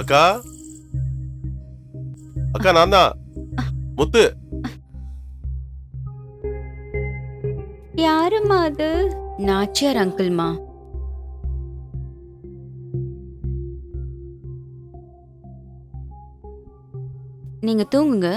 அக்கா அக்கா நான் தான் முத்து. யாருமா அது? நாச்சியார் அங்கிள்மா. நீங்க தூங்குங்க.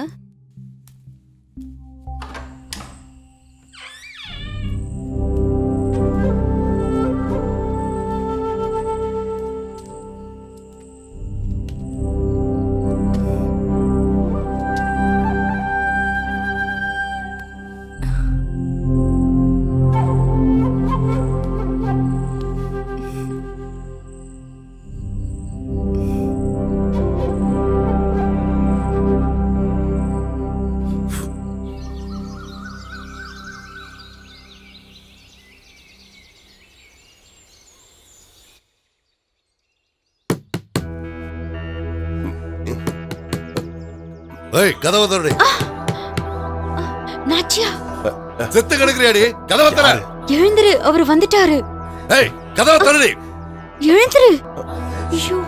ஏய் கதவை தரடி. நாச்சியா செத்து கிடக்குறியாடி? கதவை தர. எழுந்திரு, அவர் வந்துட்டாரு. ஏய் கதவை தரடி. எழுந்திரு. ஐயோ.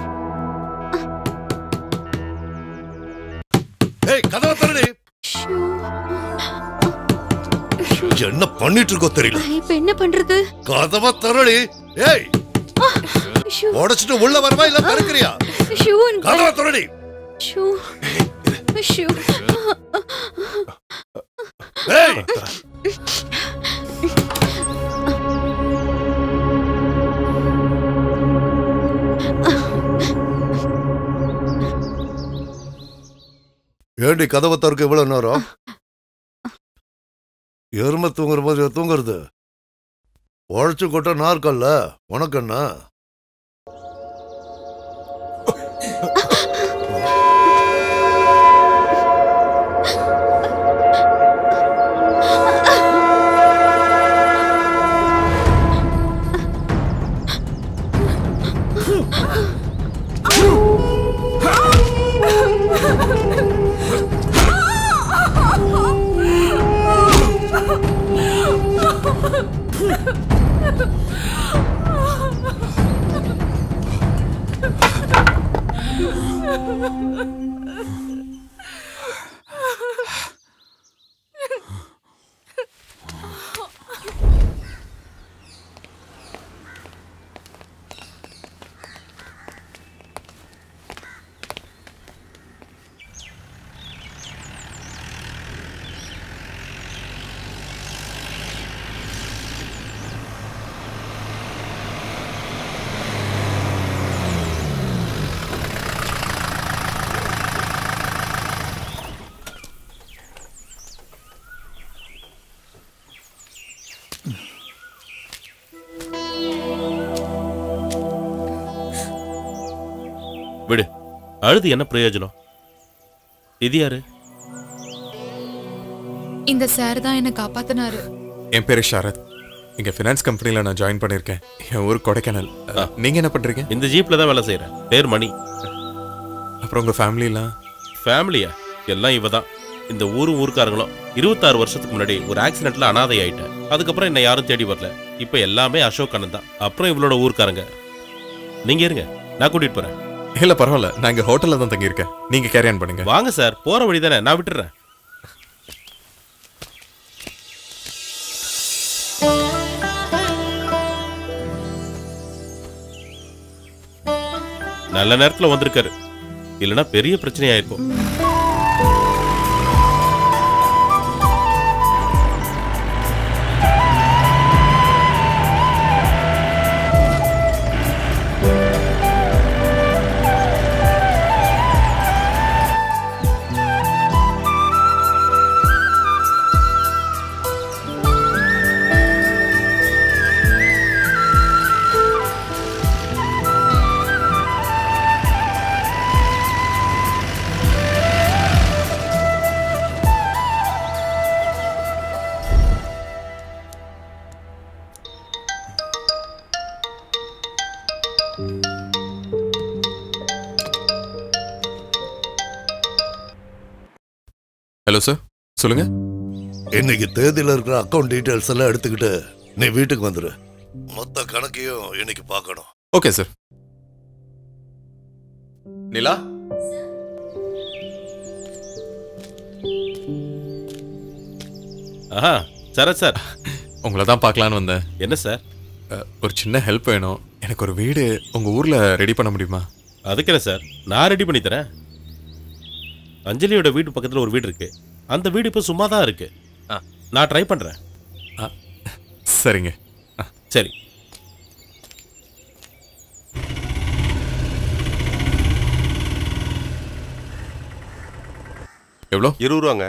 ஏய் கதவை தரடி. என்ன பண்ணிட்டு இருக்கோ தெரியல. இப்ப என்ன பண்றது? கதவை தரடி. ஏய் உடைச்சிட்டு உள்ள வரவா இல்ல பறக்குறியா? கதவை தரடி. ஏய் ஏண்டி கதவை திறக்க இவ்வளவு நேரம்? எருமை தூங்குற மாதிரி தூங்குறது. உழைச்சு கொட்ட நாற்கல்ல உனக்கு என்ன? விடு, அழுது என்ன பிரயோஜனம்? இது யாரு? இந்த சார் தான் என்ன காப்பாத்தினாரு. என் பேரு ஷரத். இங்க ஃபினான்ஸ் கம்பெனில நான் ஜாயின் பண்ணிருக்கேன். என் ஊர் கொடைக்கானல். நீங்க என்ன பண்றீங்க? இந்த ஜீப்ல தான் வேலை செய்யறேன். பேர் மணி. அப்புறம் உங்க ஃபேமிலிலாம்? ஃபேமிலியா? எல்லாம் இவ தான். இந்த ஊருக்காரங்களும் 26 வருஷத்துக்கு முன்னாடி ஒரு ஆக்சிடென்ட்ல அனாதை ஆயிட்டேன். அதுக்கப்புறம் என்ன யாரும் தேடி வரல. இப்ப எல்லாமே அசோக் அண்ணன் தான். அப்புறம் இவளோட ஊருக்காரங்க. நீங்க இருங்க, நான் கூட்டிட்டு போறேன். இல்ல பரவாயில்ல, நான் இங்க ஹோட்டல்ல தான் தங்கி இருக்கேன். நீங்க கேரி ஆன் பண்ணுங்க. வாங்க சார், போற வழி தானே, நான் விட்டுறேன். நல்ல நேரத்துல வந்திருக்காரு, இல்லைன்னா பெரிய பிரச்சனையாயிருக்கும். ஹலோ சார், சொல்லுங்க. இன்னைக்கு தேதியில இருக்கிற அக்கவுண்ட் டீடைல்ஸ் எல்லாம் எடுத்துக்கிட்டு நீ வீட்டுக்கு வந்துரு. மொத்த கணக்கையும் இன்னைக்கு பார்க்கணும். Okay sir. நிலா ஆஹா சரத் சார். உங்களை தான் பார்க்கலான்னு வந்தேன். என்ன சார்? ஒரு சின்ன ஹெல்ப் வேணும். எனக்கு ஒரு வீடு உங்க ஊர்ல ரெடி பண்ண முடியுமா? அதுக்கு என்ன சார், நான் ரெடி பண்ணி தரேன். அஞ்சலியோட வீட்டு பக்கத்தில் ஒரு வீடு இருக்கு. அந்த வீடு இப்போ சும்மா தான் இருக்கு. நான் ட்ரை பண்றேன். சரிங்க. சரி. எவ்வளோ? 20 ரூபாங்க.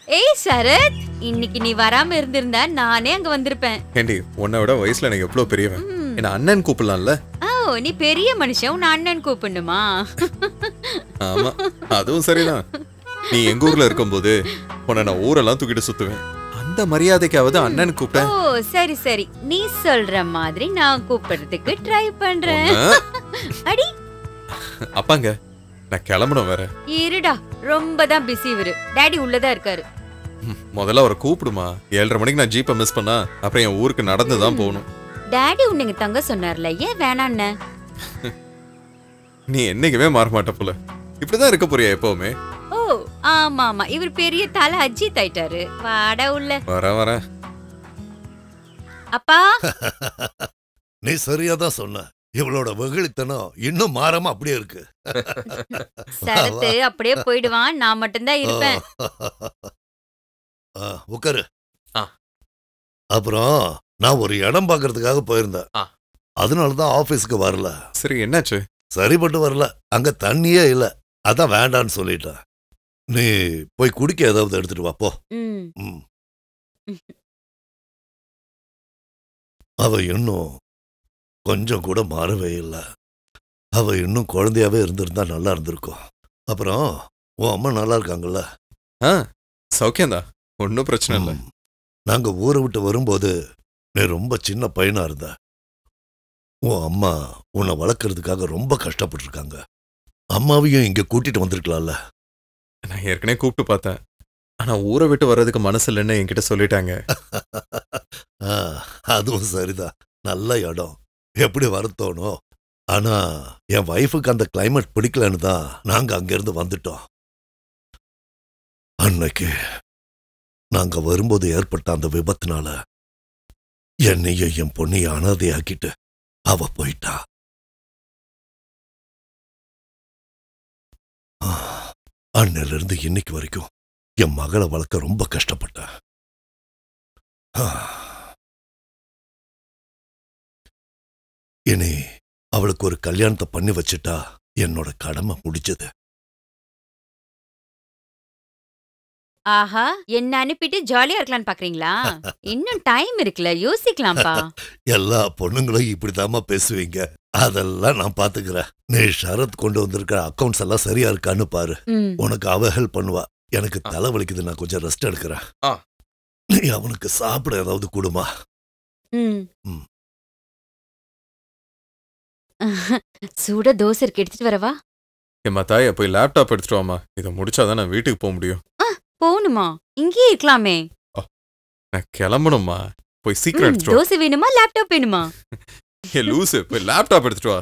ஏய் சரத், இன்னைக்கு நீ வராம இருந்திருந்தா நானே அங்க வந்திருப்பேன். ஏண்டி, உன்னை விட வயசுல எனக்கு எவ்வளவு பெரியவன். என்ன அண்ணன் கூப்பிடலாம்ல? ஓ, நீ பெரிய மனுஷன், உன் அண்ணன் கூப்பிடணுமா? ஆமா, அதுவும் சரிதான். நீ எங்க ஊர்ல இருக்கும்போது உன்னை நான் ஊரெல்லாம் தூக்கிட்டு சுத்துவேன். அந்த மரியாதைக்காவது அண்ணன் கூப்பிட்டேன். ஓ சரி சரி, நீ சொல்ற மாதிரி நான் கூப்பிடுறதுக்கு ட்ரை பண்றேன். அடி அப்பாங்க, நான் கிளம்பணும் வேற. இருடா, ரொம்ப தான் பிஸி இவரு. டாடி உள்ளதா இருக்காரு. முதல்ல அவரை கூப்பிடுமா. 7:30 மணிக்கு நான் ஜீப்பை மிஸ் பண்ணா அப்புறம் என் ஊருக்கு நடந்து தான் போகணும். டாடி உன்னை தங்க சொன்னார்ல, ஏன் வேணான்னு? நீ என்னைக்குமே மாற மாட்ட போல. இப்படிதான் இருக்க போறியா எப்பவுமே? ஓ ஆமா ஆமா, இவர் பெரிய தலை அஜித் ஆயிட்டாரு. வாடா உள்ள. வர அப்பா. நீ சரியாதான் சொன்ன. இவளோட வெகுளித்தனம் இன்னும் மாறாம அப்படியே இருக்கு. சரத்து அப்படியே போயிடுவான், நான் மட்டும்தான் இருப்பேன். உட்காரு. அப்புறம் நான் ஒரு இடம் பாக்குறதுக்காக போயிருந்தேன். அதனாலதான் ஆபீஸ்க்கு வரல. சரி, என்னாச்சு? சரிப்பட்டு வரல. அங்க தண்ணியே இல்ல. அதான் வேண்டான்னு சொல்லிட்டேன். நீ போய் குடிக்க ஏதாவது எடுத்துட்டு வா போ. அவ இன்னும் கொஞ்சம் கூட மாறவே இல்லை. அவ இன்னும் குழந்தையாவே இருந்திருந்தா நல்லா இருந்திருக்கும். அப்புறம் உன் அம்மா நல்லா இருக்காங்கல்ல? சௌக்கியம்தான், ஒன்னும் பிரச்சனை இல்லை. நாங்க ஊரை விட்டு வரும்போது நீ ரொம்ப சின்ன பையனா இருந்த. உன் அம்மா உன்னை வளர்க்கறதுக்காக ரொம்ப கஷ்டப்பட்டிருக்காங்க. அம்மாவையும் இங்க கூட்டிட்டு வந்திருக்கலாம்ல? நான் ஏற்கனவே கூப்பிட்டு பார்த்தேன். ஆனா ஊரை விட்டு வர்றதுக்கு மனசு இல்லைன்னு என்கிட்ட சொல்லிட்டாங்க. அதுவும் சரிதான். நல்ல இடம், எப்படி வரத்தோணும். ஆனா என் வைஃபுக்கு அந்த கிளைமேட் பிடிக்கலன்னு தான் நாங்க அங்கிருந்து வந்துட்டோம். அன்னைக்கு நாங்க வரும்போது ஏற்பட்ட அந்த விபத்துனால என்னையும் என் பொண்ணைய அனாதையாக்கிட்டு அவ போயிட்டா. அன்னையில இருந்து இன்னைக்கு வரைக்கும் என் மகளை வளர்க்க ரொம்ப கஷ்டப்பட்டேன். இனி அவளுக்கு ஒரு கல்யாணத்தை பண்ணி வச்சுட்டா என்னோட கடமை முடிஞ்சது. ஆஹா, என்ன அனுப்பிட்டு ஜாலியா இருக்கலாம்னு பாக்குறீங்களா? இன்னும் டைம் இருக்குல்ல, யோசிக்கலாம்ப்பா. எல்லா பொண்ணுங்களும் இப்படிதாம்மா பேசுவீங்க. அதெல்லாம் நான் பாத்துக்கிறேன். நீ ஷரத் கொண்டு வந்திருக்கிற அக்கவுண்ட்ஸ் எல்லாம் சரியா இருக்கான்னு பாரு. உனக்கு அவ ஹெல்ப் பண்ணுவா. எனக்கு தலைவலிக்குது, நான் கொஞ்சம் ரெஸ்ட் எடுக்கிறேன். நீ அவனுக்கு சாப்பிட ஏதாவது கொடுமா. சூட தோசை இருக்கு, எடுத்துட்டு வரவா? எம்மா தாயா, போய் லேப்டாப் எடுத்துட்டு வாமா. இதை முடிச்சாதான் நான் வீட்டுக்கு போக முடியும். போகணுமா? இங்கேயே இருக்கலாமே. நான் கிளம்பணுமா. போய் சீக்கிரம் எடுத்துட்டு வா. தோசை வேணுமா லேப்டாப் வேணுமா? லூசு, போய் லேப்டாப் எடுத்துட்டு வா.